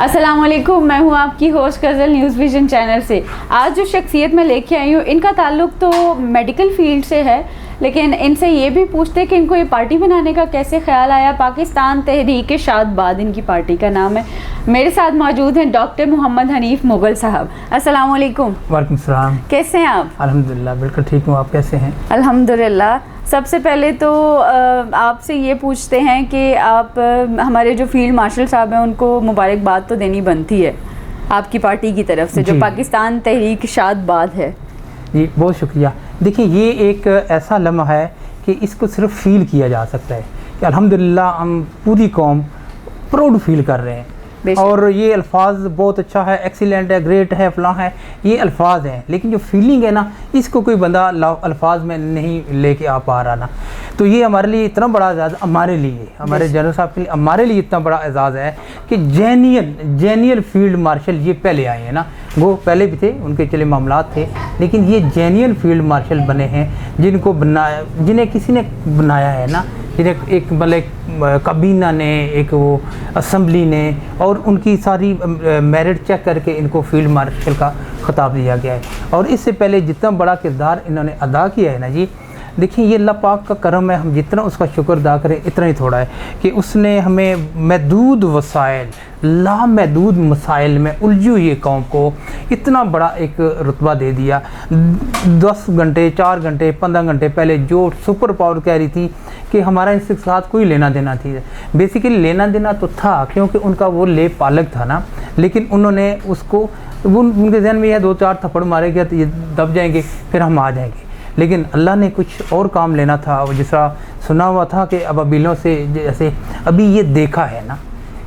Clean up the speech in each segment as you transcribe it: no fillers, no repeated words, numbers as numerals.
अस्सलामुअलैकुम, मैं हूँ आपकी होस्ट गज़ल न्यूज़ विजन चैनल से। आज जो शख्सियत मैं लेके आई हूँ इनका ताल्लुक़ तो मेडिकल फील्ड से है, लेकिन इनसे ये भी पूछते कि इनको ये पार्टी बनाने का कैसे ख्याल आया। पाकिस्तान तहरीक शादबाद इनकी पार्टी का नाम है। मेरे साथ मौजूद हैं डॉक्टर मोहम्मद हनीफ मुग़ल साहब। अस्सलामुअलैकुम। वालेकुम सलाम। कैसे हैं आप? अल्हम्दुलिल्लाह बिल्कुल ठीक हूँ, आप कैसे हैं? अल्हम्दुलिल्लाह। सबसे पहले तो आपसे ये पूछते हैं कि आप हमारे जो फील्ड मार्शल साहब हैं उनको मुबारकबाद तो देनी बनती है आपकी पार्टी की तरफ से, जो पाकिस्तान तहरीक शादबाद है। जी बहुत शुक्रिया। देखिए ये एक ऐसा लम्हा है कि इसको सिर्फ फील किया जा सकता है कि अल्हम्दुलिल्लाह हम पूरी कौम प्राउड फील कर रहे हैं। और ये अल्फाज बहुत अच्छा है, एक्सीलेंट है, ग्रेट है, फलां है, ये अल्फाज हैं, लेकिन जो फीलिंग है ना इसको कोई बंदा अल्फाज में नहीं लेके आ पा रहा ना। तो ये हमारे लिए इतना बड़ा एजाज़, हमारे लिए, हमारे जनरल साहब के लिए, हमारे लिए इतना बड़ा एजाज़ है कि जेन्युइन फील्ड मार्शल ये पहले आए हैं ना। वो पहले भी थे, उनके चले मामलात थे, लेकिन ये जेन्युइन फील्ड मार्शल बने हैं जिनको बनाया, जिन्हें किसी ने बनाया है ना, जिन्हें एक मतलब काबीना ने, एक वो असम्बली ने, और उनकी सारी मेरिट चेक करके इनको फील्ड मार्शल का ख़िताब दिया गया है। और इससे पहले जितना बड़ा किरदार इन्होंने अदा किया है ना जी, देखिए ये अल्लाह पाक का करम है, हम जितना उसका शुक्र अदा करें इतना ही थोड़ा है कि उसने हमें महदूद वसाइल, लामहदूद मसाइल में उलझी हुई कौम को इतना बड़ा एक रुतबा दे दिया। 10 घंटे, 4 घंटे, 15 घंटे पहले जो सुपर पावर कह रही थी कि हमारा इसके साथ कोई लेना देना थी, बेसिकली लेना देना तो था क्योंकि उनका वो ले पालक था ना, लेकिन उन्होंने उसको, उनके जहन में यह 2-4 थप्पड़ मारेगा तो ये दब जाएंगे, फिर हम आ जाएंगे। लेकिन अल्लाह ने कुछ और काम लेना था। वो जिसका सुना हुआ था कि अबाबिलों से, जैसे अभी ये देखा है ना,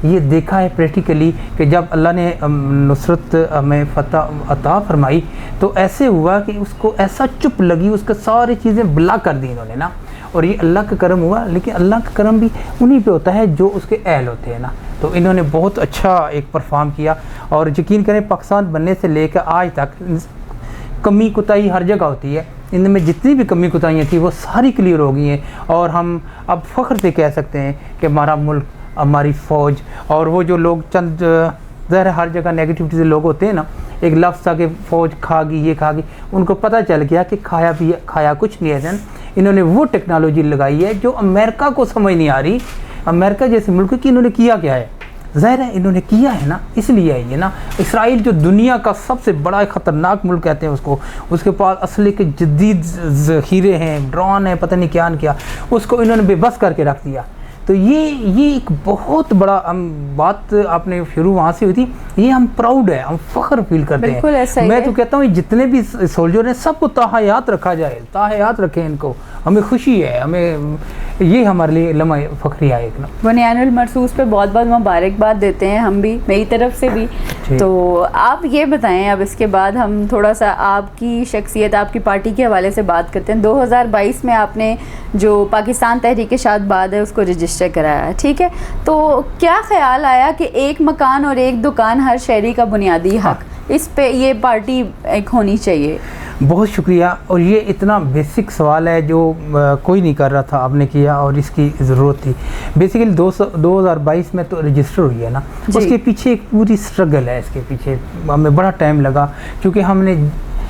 ये देखा है प्रैक्टिकली कि जब अल्लाह ने नुसरत में फ़तह अता फरमाई तो ऐसे हुआ कि उसको ऐसा चुप लगी, उसके सारी चीज़ें बुला कर दी इन्होंने ना। और ये अल्लाह का करम हुआ, लेकिन अल्लाह का करम भी उन्हीं पे होता है जो उसके अहल होते हैं ना। तो इन्होंने बहुत अच्छा एक परफॉर्म किया, और यकीन करें पाकिस्तान बनने से लेकर आज तक कमी कुताही हर जगह होती है, इनमें जितनी भी कमी कुताहियाँ थी वो सारी क्लियर हो गई हैं। और हम अब फ़ख्र से कह सकते हैं कि हमारा मुल्क, हमारी फ़ौज, और वो जो लोग चंद ज़ाहिर हर जगह नेगेटिविटी से लोग होते हैं ना, एक लफ्ज़ था कि फ़ौज खागी, ये खागी, उनको पता चल गया कि खाया कुछ नहीं है। इन्होंने वो टेक्नोलॉजी लगाई है जो अमेरिका को समझ नहीं आ रही। अमेरिका जैसे मुल्क की इन्होंने किया क्या है, ज़ाहिर है इन्होंने किया है ना, इसलिए है ये ना। इसराइल जो दुनिया का सबसे बड़ा ख़तरनाक मुल्क कहते हैं उसको, उसके पास असले के जदीद ज़ख़ीरे हैं, ड्रोन है, पता नहीं क्या न क्या, उसको इन्होंने बेबस करके रख दिया। तो ये एक बहुत बड़ा बात आपने शुरू वहाँ से हुई थी, ये हम प्राउड है, हम फ़ख्र फील करते हैं। मैं तो कहता हूँ जितने भी सोल्जर हैं सबको ताहयात रखा जाए, ताहयात रखें इनको, हमें खुशी है, हमें ये हमारे लिए लम्हा फ़ख्रिया है एक ना। बनियानुल मरसूस पे बहुत बहुत मुबारकबाद देते हैं हम भी, मेरी तरफ से भी। तो आप ये बताएं, अब इसके बाद हम थोड़ा सा आपकी शख्सियत, आपकी पार्टी के हवाले से बात करते हैं। 2022 में आपने जो पाकिस्तान तहरीक शादबाद है उसको रजिस्टर कराया है, ठीक है। तो क्या ख्याल आया कि एक मकान और एक दुकान हर शहरी का बुनियादी हक, इस पे ये पार्टी एक होनी चाहिए? बहुत शुक्रिया। और ये इतना बेसिक सवाल है जो कोई नहीं कर रहा था, आपने किया, और इसकी ज़रूरत थी। बेसिकली 2022 में तो रजिस्टर हुई है ना, उसके पीछे एक पूरी स्ट्रगल है, इसके पीछे हमें बड़ा टाइम लगा, क्योंकि हमने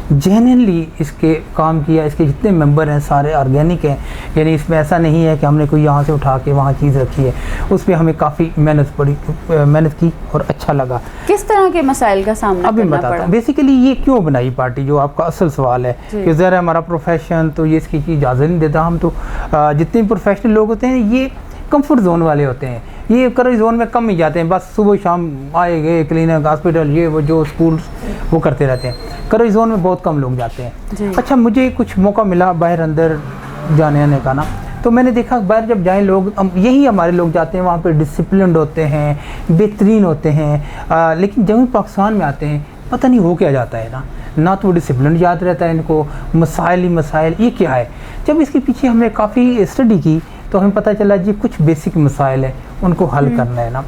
जेन्युइनली इसके काम किया। इसके जितने मेंबर हैं सारे ऑर्गेनिक हैं, यानी इसमें ऐसा नहीं है कि हमने कोई यहाँ से उठा के वहाँ चीज़ रखी है। उस पर हमें काफ़ी मेहनत की और अच्छा लगा। किस तरह के मसाइल का सामना अभी बताता हूँ। बेसिकली ये क्यों बनाई पार्टी, जो आपका असल सवाल है कि ज़रा हमारा प्रोफेशन तो ये इसकी इजाज़त नहीं देता। हम तो जितने भी प्रोफेशनल लोग होते हैं ये कंफर्ट जोन वाले होते हैं, ये करंट जोन में कम ही जाते हैं, बस सुबह शाम आए गए, क्लिनिक, हॉस्पिटल, ये वो जो स्कूल वो करते रहते हैं। करंट जोन में बहुत कम लोग जाते हैं। अच्छा, मुझे कुछ मौका मिला बाहर अंदर जाने आने का ना, तो मैंने देखा बाहर जब जाएँ लोग, यही हमारे लोग जाते हैं, वहाँ पे डिसिप्लिन्ड होते हैं, बेहतरीन होते हैं, लेकिन जब पाकिस्तान में आते हैं पता नहीं हो क्या जाता है ना तो वो डिसिप्लिन याद रहता है इनको, मसाइल ही मसाइल, ये क्या है। जब इसके पीछे हमने काफ़ी स्टडी की तो हमें पता चला जी कुछ बेसिक मसाइल है, उनको हल करना है ना।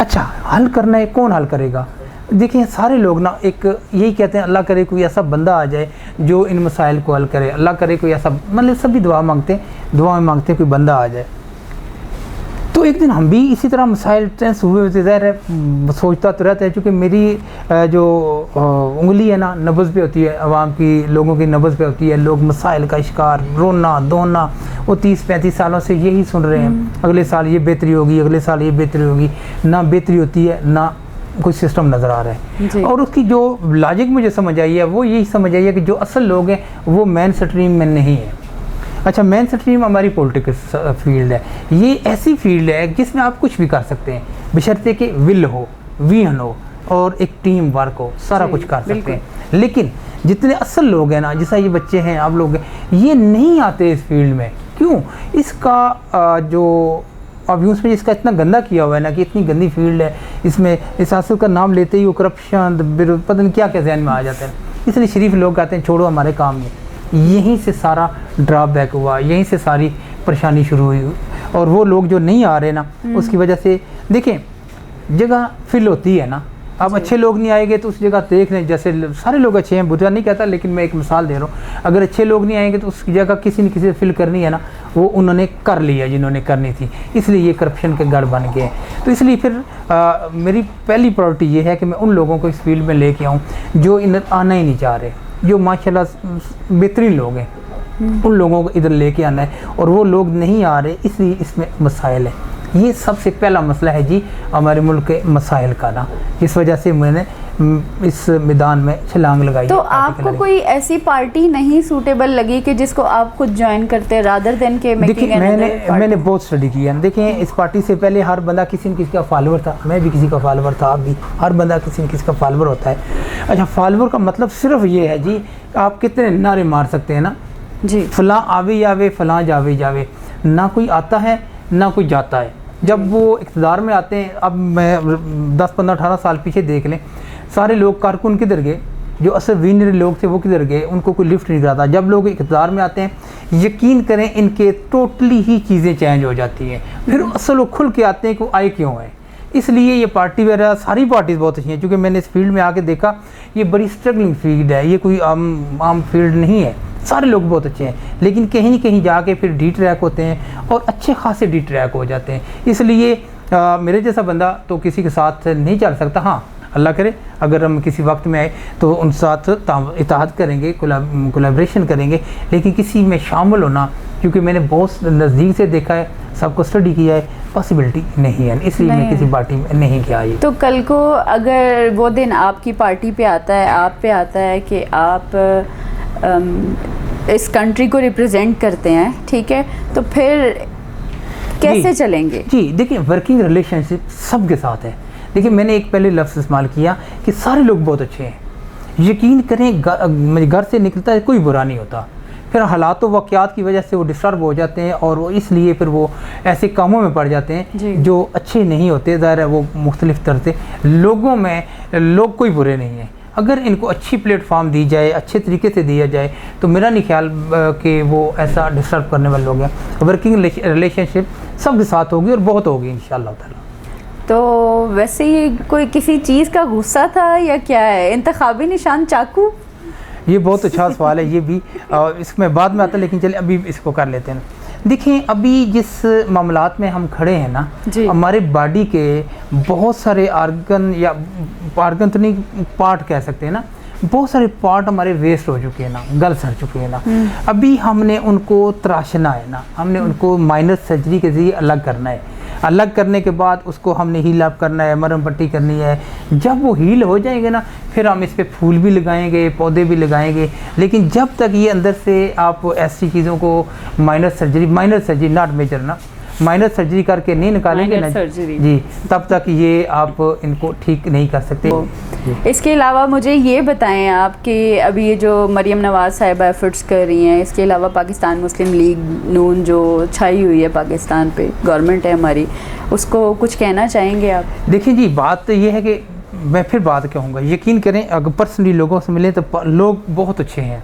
अच्छा, हल करना है, कौन हल करेगा? देखिए सारे लोग ना एक यही कहते हैं, अल्लाह करे कोई ऐसा बंदा आ जाए जो इन मसाइल को हल करे, अल्लाह करे कोई ऐसा, मतलब सभी दुआ मांगते हैं, दुआ में मांगते हैं कोई बंदा आ जाए। तो एक दिन हम भी इसी तरह मसाइल टेंस हुए होते ज़ाहिर सोचता तो रहता है, चूँकि मेरी जो उंगली है ना नब्ज़ पे होती है, आवाम की लोगों की नब्ज़ पे होती है, लोग मसाइल का शिकार, रोना धोना, वो 30-35 सालों से यही सुन रहे हैं, अगले साल ये बेहतरी होगी, अगले साल ये बेहतरी होगी, ना बेहतरी होती है ना कोई सिस्टम नज़र आ रहा है। और उसकी जो लॉजिक मुझे समझ आई है वो यही समझ आई है कि जो असल लोग हैं वो मेन स्ट्रीम में नहीं है। अच्छा, मेन स्ट्रीम हमारी पॉलिटिकल फील्ड है, ये ऐसी फील्ड है जिसमें आप कुछ भी कर सकते हैं बशर्ते कि विल हो, विजन हो और एक टीम वर्क हो, सारा कुछ कर सकते हैं। लेकिन जितने असल लोग हैं ना, जैसा ये बच्चे हैं, आप लोग हैं, ये नहीं आते इस फील्ड में। क्यों? इसका जो अब यूँ समझिए इसका इतना गंदा किया हुआ है ना कि इतनी गंदी फील्ड है, इसमें इस आंसू का नाम लेते ही वो करप्शन पता नहीं क्या क्या ज़हन में आ जाता है। इसलिए शरीफ लोग कहते हैं छोड़ो हमारे काम में। यहीं से सारा ड्रॉबैक हुआ, यहीं से सारी परेशानी शुरू हुई। और वो लोग जो नहीं आ रहे ना उसकी वजह से देखें जगह फिल होती है ना, अब अच्छे लोग नहीं आएंगे तो उस जगह देख लें, जैसे सारे लोग अच्छे हैं, बुरा नहीं कहता, लेकिन मैं एक मिसाल दे रहा हूँ, अगर अच्छे लोग नहीं आएंगे तो उस जगह किसी न किसी से फिल करनी है ना, वो उन्होंने कर लिया जिन्होंने करनी थी, इसलिए ये करप्शन के गढ़ बन गए। तो इसलिए फिर मेरी पहली प्रायोरिटी ये है कि मैं उन लोगों को इस फील्ड में लेके आऊँ जो इधर आना ही नहीं चाह रहे, जो माशाल्लाह बेहतरीन लोग हैं, उन लोगों को इधर लेके आना है, और वो लोग नहीं आ रहे, इसलिए इसमें मसाइल है। ये सबसे पहला मसला है जी हमारे मुल्क के मसाइल का ना, इस वजह से मैंने इस मैदान में छलांग लगाई। तो आपको कोई ऐसी पार्टी नहीं सूटेबल लगी कि जिसको आप खुद ज्वाइन करते रादर देन के? देखिए मैंने बहुत स्टडी किया। देखें इस पार्टी से पहले हर बंदा किसी न किसी का फॉलोअर था, मैं भी किसी का फॉलोअर था, आप भी, हर बंदा किसी न किसी का फॉलोअर होता है। अच्छा, फॉलोअर का मतलब सिर्फ ये है जी आप कितने नारे मार सकते हैं ना जी, फलां आवे जावे, फलां जावे जावे, ना कोई आता है ना कोई जाता है। जब वो इक़्तिदार में आते हैं, अब मैं 10-15-18 साल पीछे देख लें, सारे लोग कारकुन किधर गए, जो असल विनर लोग थे वो किधर गए, उनको कोई लिफ्ट नहीं कराता। जब लोग इक़्तिदार में आते हैं यकीन करें इनके टोटली ही चीज़ें चेंज हो जाती हैं, फिर असल लोग खुल के आते हैं कि वो आए क्यों है। इसलिए ये पार्टी वगैरह सारी पार्टीज़ बहुत अच्छी हैं, क्योंकि मैंने इस फील्ड में आके देखा ये बड़ी स्ट्रगलिंग फील्ड है, ये कोई आम फील्ड नहीं है। सारे लोग बहुत अच्छे हैं, लेकिन कहीं न कहीं जाके फिर डी ट्रैक होते हैं और अच्छे खासे डी ट्रैक हो जाते हैं। इसलिए मेरे जैसा बंदा तो किसी के साथ नहीं चल सकता। हाँ, अल्लाह करे अगर हम किसी वक्त में आए तो उन साथ इत्तेहाद करेंगे, कोलैबोरेशन करेंगे, लेकिन किसी में शामिल होना, क्योंकि मैंने बहुत नज़दीक से देखा है, सबको स्टडी किया है, पॉसिबिलिटी नहीं है, इसलिए मैं किसी पार्टी में नहीं गया। ये तो कल को अगर वो दिन आपकी पार्टी पे आता है, आप पे आता है कि आप इस कंट्री को रिप्रेजेंट करते हैं, ठीक है, तो फिर कैसे चलेंगे? जी देखिए, वर्किंग रिलेशनशिप सबके साथ है। देखिए मैंने एक पहले लफ्ज़ इस्तेमाल किया कि सारे लोग बहुत अच्छे हैं, यकीन करें घर से निकलता है कोई बुरा नहीं होता, फिर हालात व वाक़यात की वजह से वो डिस्टर्ब हो जाते हैं और वो इसलिए फिर वो ऐसे कामों में पड़ जाते हैं जो अच्छे नहीं होते। ज़ाहिर है वो मुख्तलिफ़ तरह से लोगों में लोग कोई बुरे नहीं हैं, अगर इनको अच्छी प्लेटफॉर्म दी जाए, अच्छे तरीके से दिया जाए, तो मेरा नहीं ख्याल कि वो ऐसा डिस्टर्ब करने वाले लोग हैं। वर्किंग रिलेशनशिप सबके साथ होगी और बहुत होगी इंशाअल्लाह ताला। तो वैसे ये कोई किसी चीज़ का गुस्सा था या क्या है? इंतखाबी निशान चाकू? ये बहुत अच्छा सवाल है, ये भी इसमें बाद में आता है, लेकिन चलिए अभी इसको कर लेते हैं। देखिए अभी जिस मामलात में हम खड़े हैं ना, हमारे बॉडी के बहुत सारे आर्गन, या आर्गन तो नहीं पार्ट कह सकते हैं ना, बहुत सारे पार्ट हमारे वेस्ट हो चुके हैं ना, गल सड़ चुके हैं ना। अभी हमने उनको तराशना है ना, हमने उनको माइनर सर्जरी के ज़रिए अलग करना है। अलग करने के बाद उसको हमने हील अप करना है, मरहम पट्टी करनी है। जब वो हील हो जाएंगे ना, फिर हम इस पे फूल भी लगाएंगे, पौधे भी लगाएंगे। लेकिन जब तक ये अंदर से आप ऐसी चीज़ों को माइनर सर्जरी नॉट मेजर ना, माइनर सर्जरी करके नहीं निकालेंगे ना जी, तब तक ये आप इनको ठीक नहीं कर सकते। इसके अलावा मुझे ये बताएं आप कि अभी ये जो मरियम नवाज़ साहिबा एफर्ट्स कर रही हैं, इसके अलावा पाकिस्तान मुस्लिम लीग नून जो छाई हुई है पाकिस्तान पे, गवर्नमेंट है हमारी, उसको कुछ कहना चाहेंगे आप? देखिए जी, बात तो ये है कि मैं फिर बात कहूँगा, यकीन करें अगर पर्सनली लोगों से मिले तो लोग बहुत अच्छे हैं,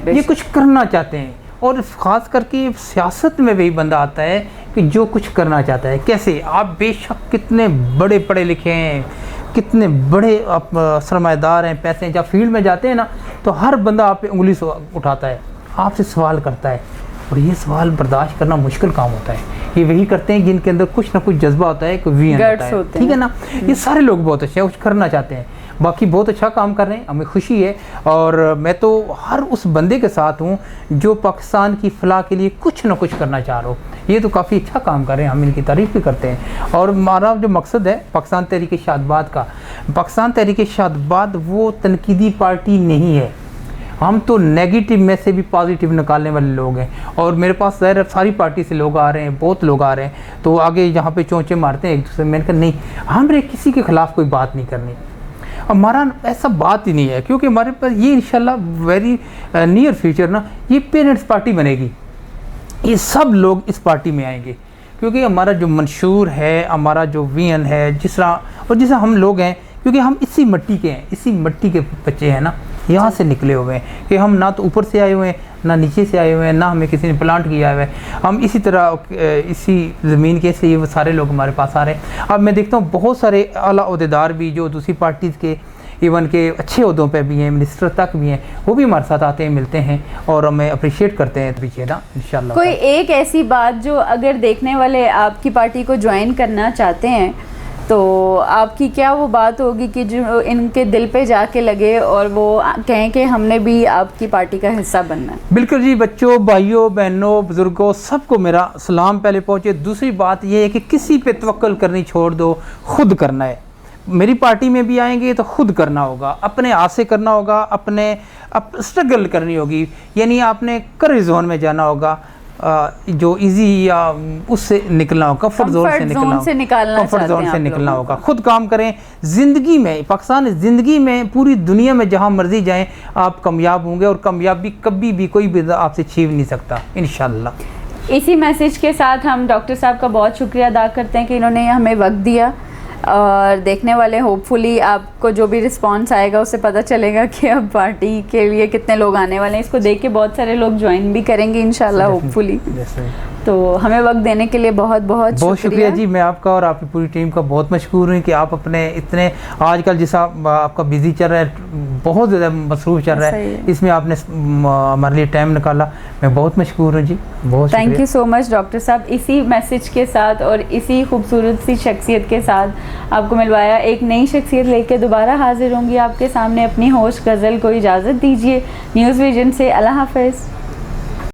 ये कुछ करना चाहते हैं, और ख़ास करके सियासत में वही बंदा आता है कि जो कुछ करना चाहता है। कैसे? आप बेशक कितने बड़े पढ़े लिखे हैं, कितने बड़े आप सरमाएदार हैं, पैसे हैं, जब फील्ड में जाते हैं ना तो हर बंदा आप पे उंगली उठाता है, आपसे सवाल करता है, और ये सवाल बर्दाश्त करना मुश्किल काम होता है, ये वही करते हैं जिनके अंदर कुछ ना कुछ जज्बा होता है, कोई विजन होता है, ठीक है ना। ये सारे लोग बहुत अच्छे हैं, कुछ करना चाहते हैं, बाकी बहुत अच्छा काम कर रहे हैं, हमें खुशी है। और मैं तो हर उस बंदे के साथ हूँ जो पाकिस्तान की फलाह के लिए कुछ ना कुछ करना चाह रहा हो। ये तो काफ़ी अच्छा काम कर रहे हैं, हम इनकी तारीफ़ भी करते हैं। और हमारा जो मकसद है पाकिस्तान तहरीक शादबाद का, पाकिस्तान तहरीक शादबाद वो तनकीदी पार्टी नहीं है, हम तो नेगेटिव में से भी पॉजिटिव निकालने वाले लोग हैं। और मेरे पास ज़ाहिर सारी पार्टी से लोग आ रहे हैं, बहुत लोग आ रहे हैं, तो आगे यहाँ पे चोंचे मारते हैं एक दूसरे। मैंने कहा नहीं, हमने किसी के ख़िलाफ़ कोई बात नहीं करनी, हमारा ऐसा बात ही नहीं है, क्योंकि हमारे पास ये इंशाल्लाह वेरी नियर फ्यूचर ना ये पेरेंट्स पार्टी बनेगी, ये सब लोग इस पार्टी में आएंगे, क्योंकि हमारा जो मंशूर है, हमारा जो विजन है, जिस तरह हम लोग हैं, क्योंकि हम इसी मिट्टी के हैं, इसी मिट्टी के बच्चे हैं ना, यहाँ से निकले हुए हैं कि हम ना तो ऊपर से आए हुए हैं ना नीचे से आए हुए हैं, ना हमें किसी ने प्लांट किया हुआ है, हम इसी तरह इसी ज़मीन के से ये सारे लोग हमारे पास आ रहे हैं। अब मैं देखता हूँ बहुत सारे आला ओहदेदार भी जो दूसरी पार्टीज़ के इवन के अच्छे ओहदों पे भी हैं, मिनिस्टर तक भी हैं, वो भी हमारे साथ आते हैं, मिलते हैं और हमें अप्रिशिएट करते हैं पीछे ना इंशाल्लाह। कोई एक ऐसी बात जो अगर देखने वाले आपकी पार्टी को ज्वाइन करना चाहते हैं तो आपकी क्या वो बात होगी कि जो इनके दिल पे जाके लगे और वो कहें कि हमने भी आपकी पार्टी का हिस्सा बनना है? बिल्कुल जी, बच्चों, भाइयों, बहनों, बुज़ुर्गों, सबको मेरा सलाम पहले पहुँचे। दूसरी बात ये है कि किसी पे तवक्कल करनी छोड़ दो, खुद करना है। मेरी पार्टी में भी आएंगे तो खुद करना होगा, अपने हाथ से करना होगा, अपने स्ट्रगल करनी होगी, यानी आपने करेज जोन में जाना होगा, जो इजी या उससे निकलना होगा, कंफर्ट जोन से निकलना होगा, खुद काम करें। ज़िंदगी में, पाकिस्तान ज़िंदगी में, पूरी दुनिया में जहां मर्जी जाएं आप कामयाब होंगे, और कामयाबी कभी भी कोई भी आपसे छीन नहीं सकता इंशाल्लाह। इसी मैसेज के साथ हम डॉक्टर साहब का बहुत शुक्रिया अदा करते हैं कि इन्होंने हमें वक्त दिया, और देखने वाले होपफुली आपको जो भी रिस्पांस आएगा उससे पता चलेगा कि अब पार्टी के लिए कितने लोग आने वाले हैं। इसको देख के बहुत सारे लोग ज्वाइन भी करेंगे इंशाल्लाह होपफुली। तो हमें वक्त देने के लिए बहुत बहुत शुक्रिया जी। मैं आपका और आपकी पूरी टीम का बहुत मशहूर हूँ कि आप अपने इतने आजकल जैसा आपका बिजी चल रहा है, बहुत ज़्यादा मसरूफ़ चल रहा है, इसमें आपने हमारे लिए टाइम निकाला, मैं बहुत मशहूर हूँ जी, बहुत thank you so much doctor साहब। इसी मैसेज के साथ और इसी खूबसूरत सी शख्सियत के साथ आपको मिलवाया, एक नई शख्सियत लेकर दोबारा हाजिर होंगी आपके सामने। अपनी होस्ट गज़ल को इजाज़त दीजिए। न्यूज़ विजन से अल्लाह हाफ़िज़।